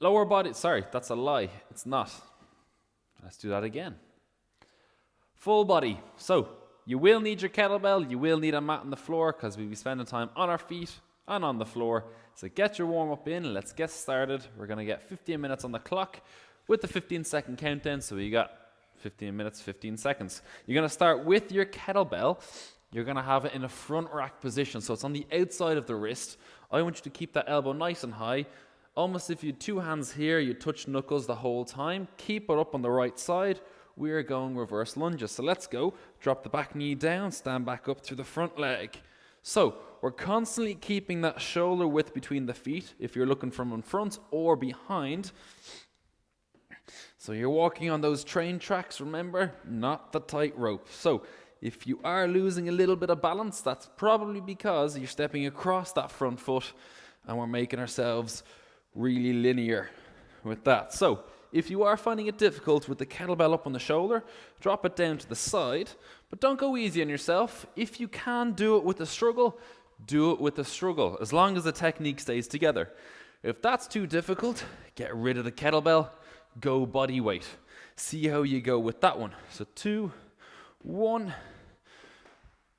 Lower body, sorry, that's a lie. It's not. Let's do that again. Full body. So you will need your kettlebell. You will need a mat on the floor because we'll be spending time on our feet and on the floor. So get your warm up in. Let's get started. We're going to get 15 minutes on the clock with the 15-second countdown. So you got 15 minutes, 15 seconds. You're going to start with your kettlebell. You're going to have it in a front rack position. So it's on the outside of the wrist. I want you to keep that elbow nice and high. Almost if you had two hands here, you touch knuckles the whole time. Keep it up on the right side. We are going reverse lunges. So let's go. Drop the back knee down, stand back up through the front leg. So we're constantly keeping that shoulder width between the feet if you're looking from in front or behind. So you're walking on those train tracks, remember, not the tightrope. So if you are losing a little bit of balance, that's probably because you're stepping across that front foot and we're making ourselves really linear with that. So if you are finding it difficult with the kettlebell up on the shoulder, drop it down to the side, but don't go easy on yourself. If you can do it with a struggle, do it with a struggle, as long as the technique stays together. If that's too difficult, get rid of the kettlebell, go body weight. See how you go with that one. So 2, 1,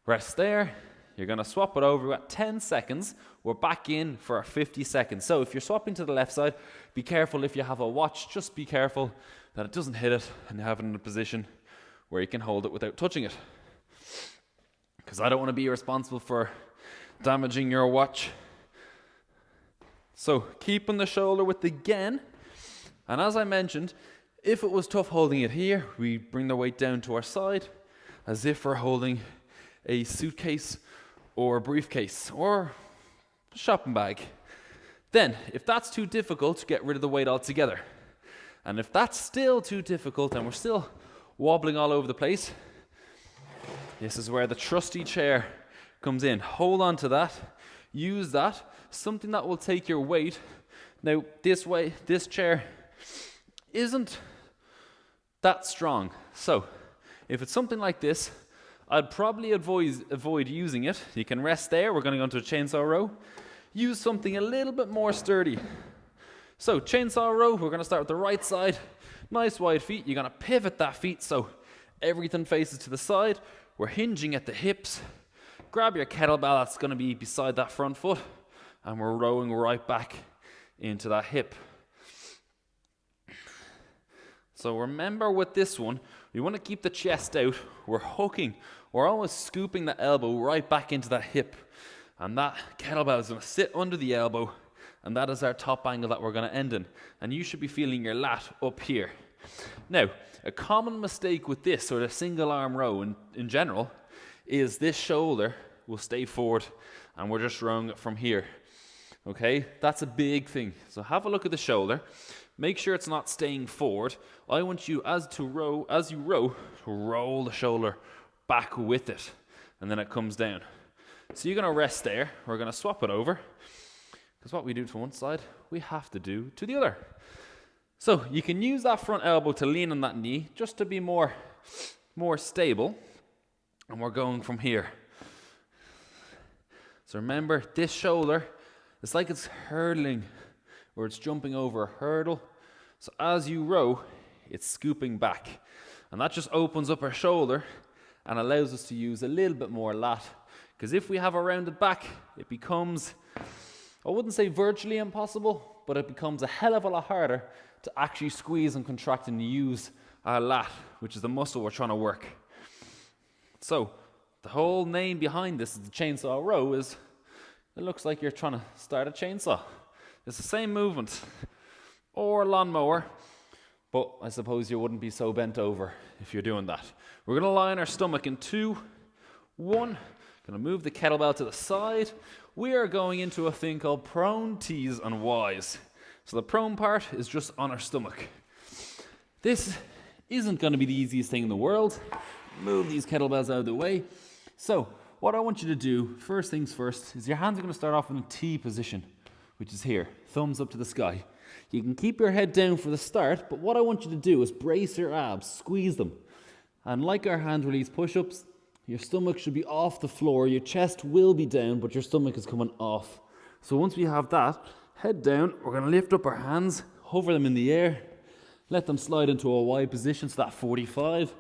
rest there. You're going to swap it over at 10 seconds. We're back in for our 50 seconds. So if you're swapping to the left side, be careful if you have a watch. Just be careful that it doesn't hit it and you have it in a position where you can hold it without touching it. Because I don't want to be responsible for damaging your watch. So keeping the shoulder width again. And as I mentioned, if it was tough holding it here, we bring the weight down to our side as if we're holding a suitcase or a briefcase or a shopping bag. Then, if that's too difficult, get rid of the weight altogether. And if that's still too difficult and we're still wobbling all over the place, this is where the trusty chair comes in. Hold on to that. Use that. Something that will take your weight. Now, this chair isn't that strong. So, if it's something like this, I'd probably avoid using it. You can rest there. We're going to go into a chainsaw row. Use something a little bit more sturdy. So chainsaw row, we're going to start with the right side. Nice wide feet. You're going to pivot that feet so everything faces to the side. We're hinging at the hips. Grab your kettlebell that's going to be beside that front foot. And we're rowing right back into that hip. So remember with this one, we want to keep the chest out. We're hooking. We're almost scooping the elbow right back into that hip. And that kettlebell is going to sit under the elbow. And that is our top angle that we're going to end in. And you should be feeling your lat up here. Now, a common mistake with this, or the single arm row in general, is this shoulder will stay forward. And we're just rowing it from here. Okay? That's a big thing. So have a look at the shoulder. Make sure it's not staying forward. I want you, as you row, to roll the shoulder back with it. And then it comes down. So you're going to rest there. We're going to swap it over. Because what we do to one side, we have to do to the other. So you can use that front elbow to lean on that knee, just to be more stable. And we're going from here. So remember, this shoulder, it's like it's hurdling, or it's jumping over a hurdle. So as you row, it's scooping back. And that just opens up our shoulder and allows us to use a little bit more lat. Because if we have a rounded back, it becomes, I wouldn't say virtually impossible, but it becomes a hell of a lot harder to actually squeeze and contract and use our lat, which is the muscle we're trying to work. So the whole name behind this is the chainsaw row. It looks like you're trying to start a chainsaw. It's the same movement, or a lawnmower, but I suppose you wouldn't be so bent over if you're doing that. We're going to lie on our stomach in 2, 1. Going to move the kettlebell to the side. We are going into a thing called prone T's and Y's. So the prone part is just on our stomach. This isn't going to be the easiest thing in the world. Move these kettlebells out of the way. So what I want you to do, first things first, is your hands are going to start off in a T position, which is here, thumbs up to the sky. You can keep your head down for the start, but what I want you to do is brace your abs, squeeze them. And like our hand release push-ups, your stomach should be off the floor, your chest will be down, but your stomach is coming off. So once we have that, head down, we're going to lift up our hands, hover them in the air, let them slide into a Y position, so that 45.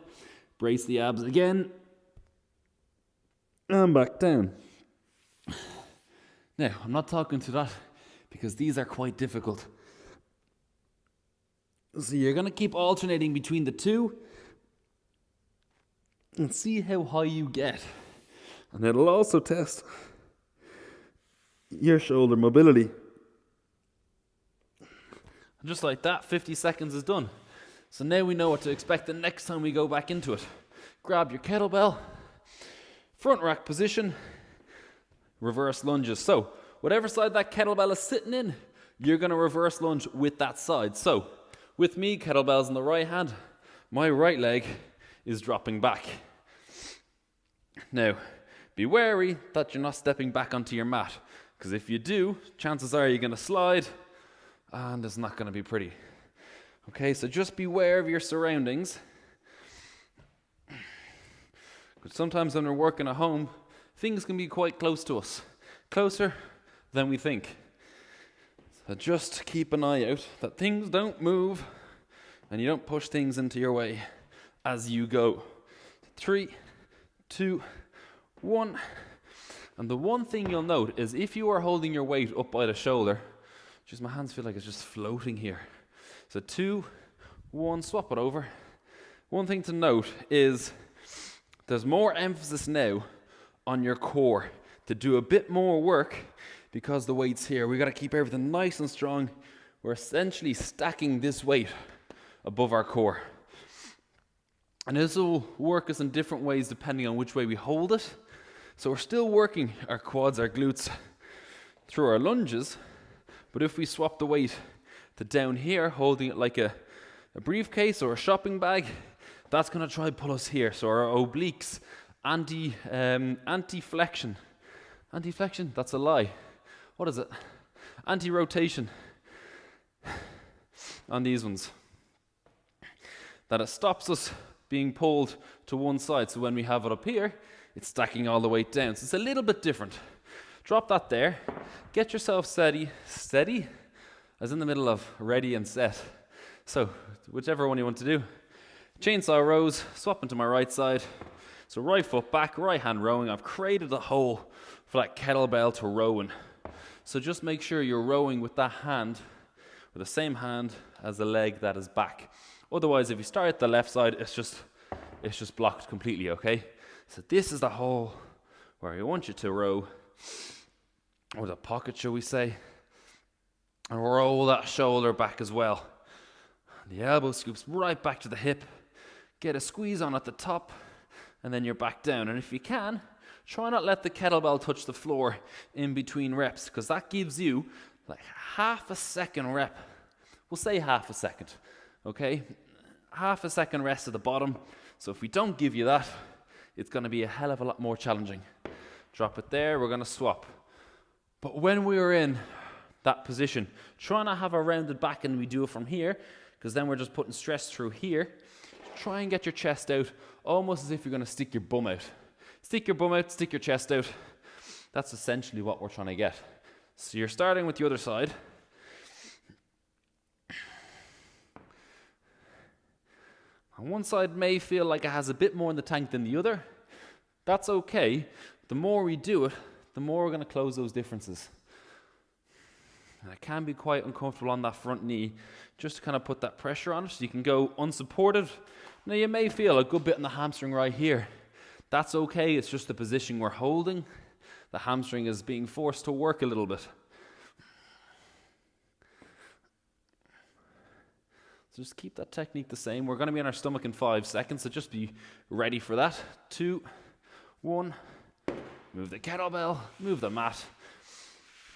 Brace the abs again, and back down. Now, I'm not talking to that because these are quite difficult. So you're going to keep alternating between the two and see how high you get. And it'll also test your shoulder mobility. And just like that, 50 seconds is done. So now we know what to expect the next time we go back into it. Grab your kettlebell, front rack position, reverse lunges. So whatever side that kettlebell is sitting in, you're going to reverse lunge with that side. So with me, kettlebell's in the right hand, my right leg is dropping back. Now, be wary that you're not stepping back onto your mat, because if you do, chances are you're going to slide and it's not going to be pretty. Okay, so just beware of your surroundings. Because sometimes when we're working at home, things can be quite close to us, closer than we think. So just keep an eye out that things don't move and you don't push things into your way as you go. 3, 2, 1. And the one thing you'll note is if you are holding your weight up by the shoulder, just my hands feel like it's just floating here. So 2, 1, swap it over. One thing to note is there's more emphasis now on your core to do a bit more work because the weight's here. We got to keep everything nice and strong. We're essentially stacking this weight above our core. And this will work us in different ways depending on which way we hold it. So we're still working our quads, our glutes through our lunges, but if we swap the weight to down here, holding it like a briefcase or a shopping bag, that's going to try and pull us here. So our obliques, anti-flexion. Anti-flexion? That's a lie. What is it? Anti-rotation on these ones. That it stops us being pulled to one side. So when we have it up here, it's stacking all the weight down. So it's a little bit different. Drop that there. Get yourself steady. Steady? As in the middle of ready and set. So, whichever one you want to do. Chainsaw rows, swap into my right side. So right foot back, right hand rowing. I've created a hole for that kettlebell to row in. So just make sure you're rowing with that hand, with the same hand as the leg that is back. Otherwise, if you start at the left side, it's just blocked completely, okay? So this is the hole where I want you to row, or the pocket, shall we say, and roll that shoulder back as well. The elbow scoops right back to the hip. Get a squeeze on at the top, and then you're back down. And if you can, try not let the kettlebell touch the floor in between reps, because that gives you like half a second rep. We'll say half a second, okay? Half a second rest at the bottom. So if we don't give you that, it's going to be a hell of a lot more challenging. Drop it there, we're going to swap. But when we're in that position, try not have a rounded back and we do it from here, because then we're just putting stress through here. Try and get your chest out, almost as if you're going to stick your bum out. Stick your bum out, stick your chest out. That's essentially what we're trying to get. So you're starting with the other side. And one side may feel like it has a bit more in the tank than the other. That's okay. The more we do it, the more we're going to close those differences. And it can be quite uncomfortable on that front knee, just to kind of put that pressure on it. So you can go unsupported. Now you may feel a good bit in the hamstring right here. That's okay. It's just the position we're holding. The hamstring is being forced to work a little bit. So just keep that technique the same. We're going to be on our stomach in 5 seconds, so just be ready for that. 2, 1. Move the kettlebell, move the mat.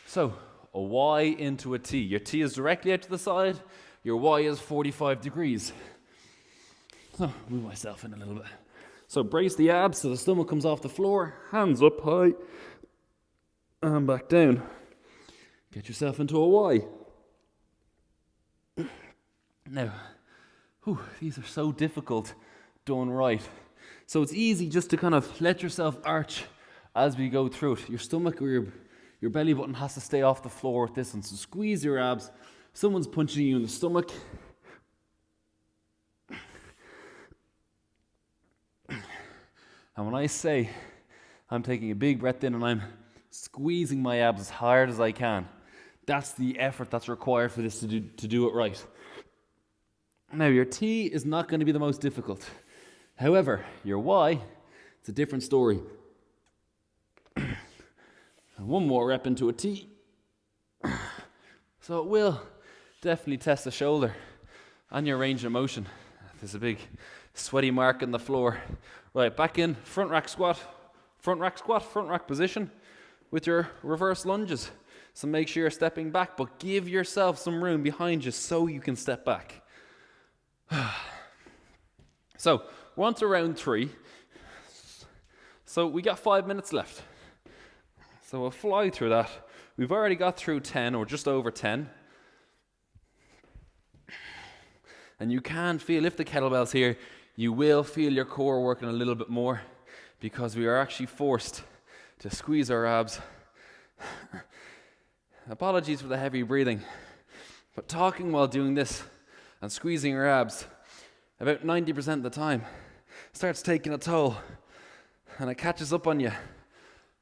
So, a Y into a T. Your T is directly out to the side. Your Y is 45 degrees. So, move myself in a little bit. So, brace the abs so the stomach comes off the floor. Hands up high. And back down. Get yourself into a Y. Now, these are so difficult done right. So it's easy just to kind of let yourself arch as we go through it. Your stomach or your belly button has to stay off the floor with this one. So squeeze your abs someone's punching you in the stomach. And when I say I'm taking a big breath in and I'm squeezing my abs as hard as I can, that's the effort that's required for this to do it right. Now, your T is not going to be the most difficult. However, your Y, it's a different story. And one more rep into a T. So it will definitely test the shoulder and your range of motion. There's a big sweaty mark on the floor. Right, back in front rack squat, front rack position with your reverse lunges. So make sure you're stepping back, but give yourself some room behind you so you can step back. So, we're on to round 3. So we got 5 minutes left. So we'll fly through that. We've already got through 10 or just over 10. And you can feel, if the kettlebell's here, you will feel your core working a little bit more because we are actually forced to squeeze our abs. Apologies for the heavy breathing, but talking while doing this and squeezing your abs about 90% of the time starts taking a toll and it catches up on you.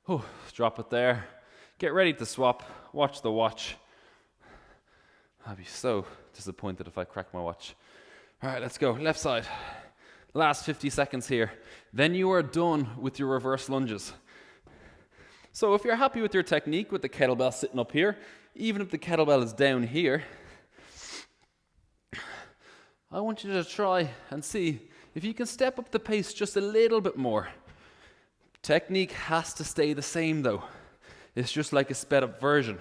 Oh, drop it there. Get ready to swap. Watch the watch. I'll be so disappointed if I crack my watch. All right, let's go. Left side. Last 50 seconds here. Then you are done with your reverse lunges. So if you're happy with your technique with the kettlebell sitting up here, even if the kettlebell is down here, I want you to try and see if you can step up the pace just a little bit more. Technique has to stay the same though. It's just like a sped up version.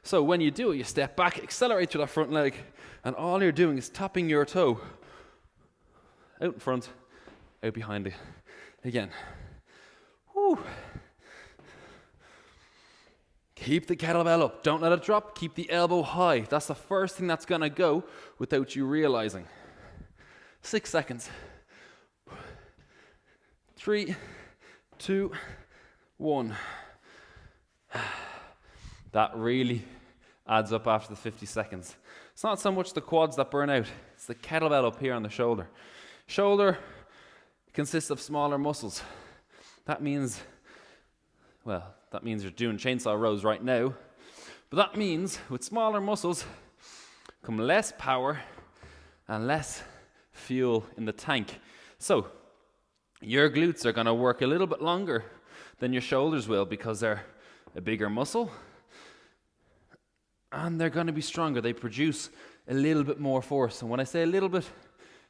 So when you do it, you step back, accelerate to that front leg, and all you're doing is tapping your toe out in front, out behind it. Again. Whew. Keep the kettlebell up. Don't let it drop. Keep the elbow high. That's the first thing that's going to go without you realizing. 6 seconds. 3, 2, 1. That really adds up after the 50 seconds. It's not so much the quads that burn out. It's the kettlebell up here on the shoulder. Shoulder consists of smaller muscles. That means you're doing chainsaw rows right now. But that means with smaller muscles come less power and less fuel in the tank. So your glutes are going to work a little bit longer than your shoulders will because they're a bigger muscle and they're going to be stronger. They produce a little bit more force. And when I say a little bit,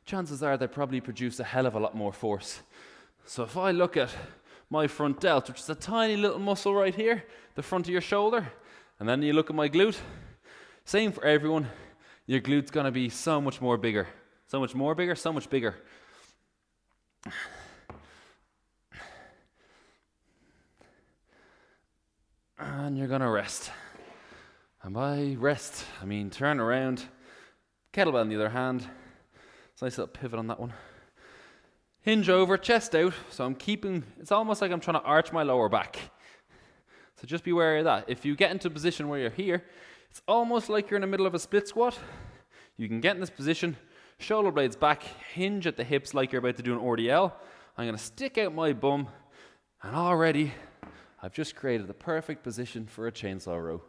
chances are they probably produce a hell of a lot more force. So if I look at my front delt, which is a tiny little muscle right here, the front of your shoulder, and then you look at my glute, same for everyone, your glute's going to be so much more bigger. So much more bigger, so much bigger. And you're going to rest. And by rest, I mean turn around. Kettlebell in the other hand. It's a nice little pivot on that one. Hinge over, chest out. So it's almost like I'm trying to arch my lower back. So just be wary of that. If you get into a position where you're here, it's almost like you're in the middle of a split squat. You can get in this position, shoulder blades back, hinge at the hips like you're about to do an RDL. I'm going to stick out my bum, and already I've just created the perfect position for a chainsaw row.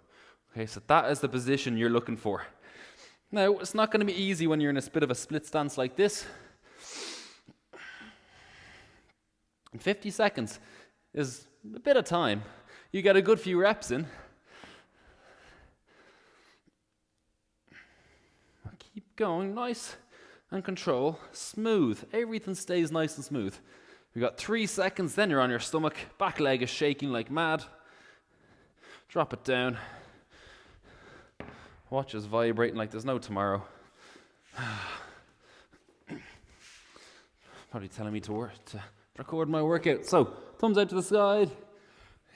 Okay, so that is the position you're looking for. Now, it's not going to be easy when you're in a bit of a split stance like this. 50 seconds is a bit of time. You get a good few reps in. Keep going, nice and control, smooth. Everything stays nice and smooth. We got 3 seconds, then you're on your stomach. Back leg is shaking like mad. Drop it down. Watch is vibrating like there's no tomorrow. Probably telling me to record my workout. So, thumbs out to the side,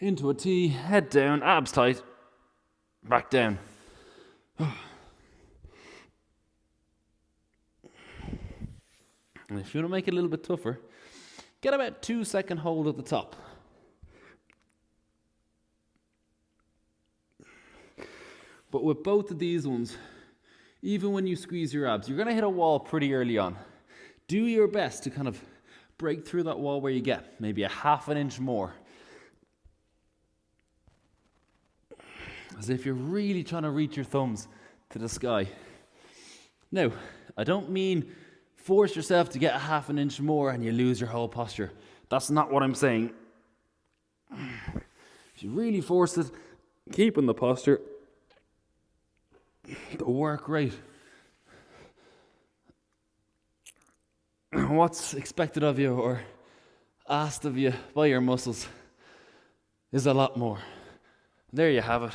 into a T, head down, abs tight, back down. And if you want to make it a little bit tougher, get about 2-second hold at the top. But with both of these ones, even when you squeeze your abs, you're going to hit a wall pretty early on. Do your best to kind of break through that wall where you get maybe a half an inch more. As if you're really trying to reach your thumbs to the sky. Now, I don't mean force yourself to get a half an inch more and you lose your whole posture. That's not what I'm saying. If you really force it, keeping the posture, the work rate, what's expected of you or asked of you by your muscles is a lot more. There you have it.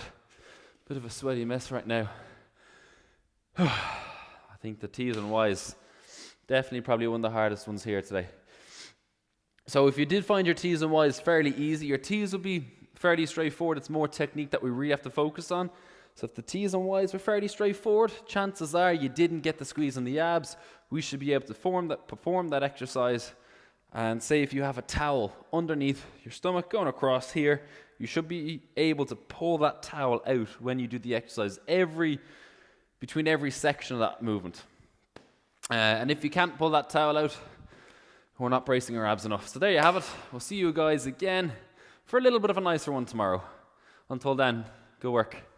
Bit of a sweaty mess right now. I think the T's and Y's definitely probably one of the hardest ones here today. So if you did find your T's and Y's fairly easy, your T's will be fairly straightforward. It's more technique that we really have to focus on. So if the T's and Y's were fairly straightforward, chances are you didn't get the squeeze on the abs. We should be able to perform that exercise. And say if you have a towel underneath your stomach going across here, you should be able to pull that towel out when you do the exercise between every section of that movement. And if you can't pull that towel out, we're not bracing our abs enough. So there you have it. We'll see you guys again for a little bit of a nicer one tomorrow. Until then, go work.